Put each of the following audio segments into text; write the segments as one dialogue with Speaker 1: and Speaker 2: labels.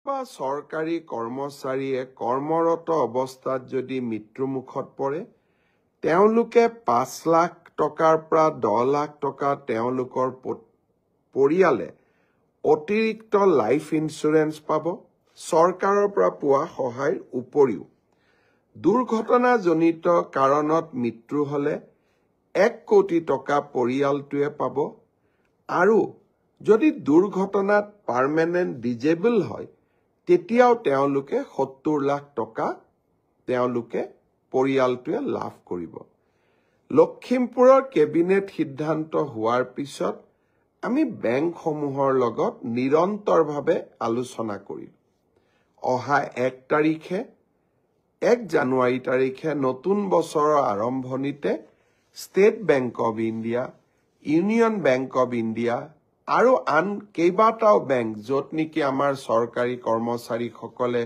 Speaker 1: বা চৰকাৰী কৰ্মচাৰীয়ে কৰ্মৰত অৱস্থাত যদি মৃত্যুমুখত পৰে তেওঁলোকে 5 লাখ টকাৰ পৰা 10 লাখ টকা তেওঁলোকৰ পৰিয়ালে অতিৰিক্ত লাইফ ইন্সুৰেন্স পাব চৰকাৰৰ পৰা পোৱা সহায়ৰ উপৰিও দুৰ্ঘটনাজনিত কাৰণত মৃত্যু হলে 1 কোটি টকা পৰিয়ালটোৱে পাব আৰু যদি দুৰ্ঘটনাত পাৰ্মানেন্ট ডিজেবল হয় তেতিয়াও তেওঁলোকে 70 লাখ টকা তেওঁলোকে পৰিয়ালটোৱে লাভ কৰিব লখিমপুৰৰ কেবিনেট সিদ্ধান্ত হোৱাৰ পিছত আমি বেংকসমূহৰ লগত নিৰন্তৰভাৱে আলোচনা কৰিম অহা 1 তাৰিখে 1 জানুৱাৰী তাৰিখে নতুন বছৰৰ আৰম্ভণিতে state bank of India union bank of India আৰু আন কেইবাটাও বেংক য'ত নেকি আমাৰ চৰকাৰী কৰ্মচাৰীসকলে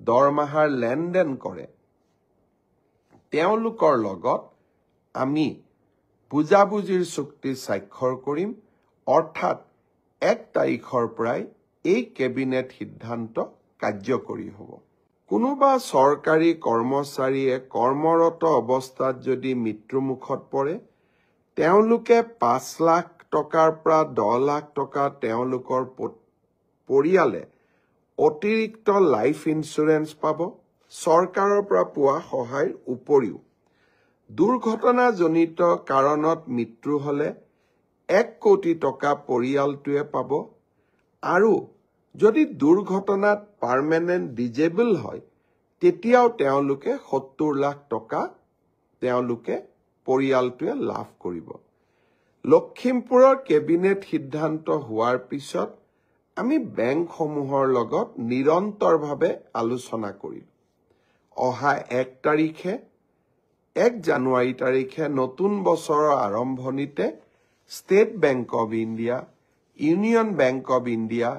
Speaker 1: দৰমহাৰ লেনদেন কৰে তেওঁলোকৰ লগত আমি বুজাবুজিৰ চুক্তি স্বাক্ষৰ কৰিম অৰ্থাৎ 1 তাৰিখৰ পৰাই এই কেবিনেট সিদ্ধান্ত কাৰ্যকৰী হ'ব কোনোবা চৰকাৰী কৰ্মচাৰীয়ে কৰ্মৰত অৱস্থাত যদি মৃত্যুমুখত পৰে তেওঁলোকে 5 লাখ টকাৰ পৰা 10 লাখ টকা তেওঁলোকৰ পৰিয়ালে অতিৰিক্ত লাইফ ইন্সুৰেন্স পাব চৰকাৰৰ পৰা পোৱা সহায়ৰ উপৰিও দুৰ্ঘটনাজনিত কাৰণত মৃত্যু হলে 1 কোটি টকা পৰিয়ালটোৱে পাব আৰু যদি দুৰ্ঘটনাত পাৰ্মানেন্ট ডিজেবল হয় তেতিয়াও তেওঁলোকে 70 লাখ টকা তেওঁলোকে পৰিয়ালটোৱে লাভ কৰিব লখিমপুৰৰ কেবিনেট সিদ্ধান্ত হোৱাৰ পিছত আমি বেংকসমূহৰ লগত নিৰন্তৰভাৱে আলোচনা কৰিম অহা 1 তাৰিখে 1 জানুৱাৰী তাৰিখে নতুন বছৰৰ আৰম্ভণিতে state bank of India union bank of India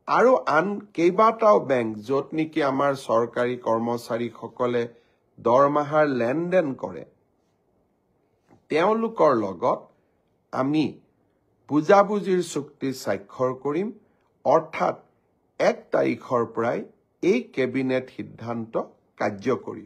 Speaker 1: আৰু আন কেইবাটাও বেংক য'ত নেকি আমাৰ চৰকাৰী কৰ্মচাৰীসকলে দৰমহাৰ লেনদেন কৰে তেওঁলোকৰ লগত আমি বুজাবুজিৰ চুক্তি স্বাক্ষৰ কৰিম অৰ্থাৎ 1 তাৰিখৰ পৰাই এই কেবিনেট সিদ্ধান্ত কাৰ্যকৰী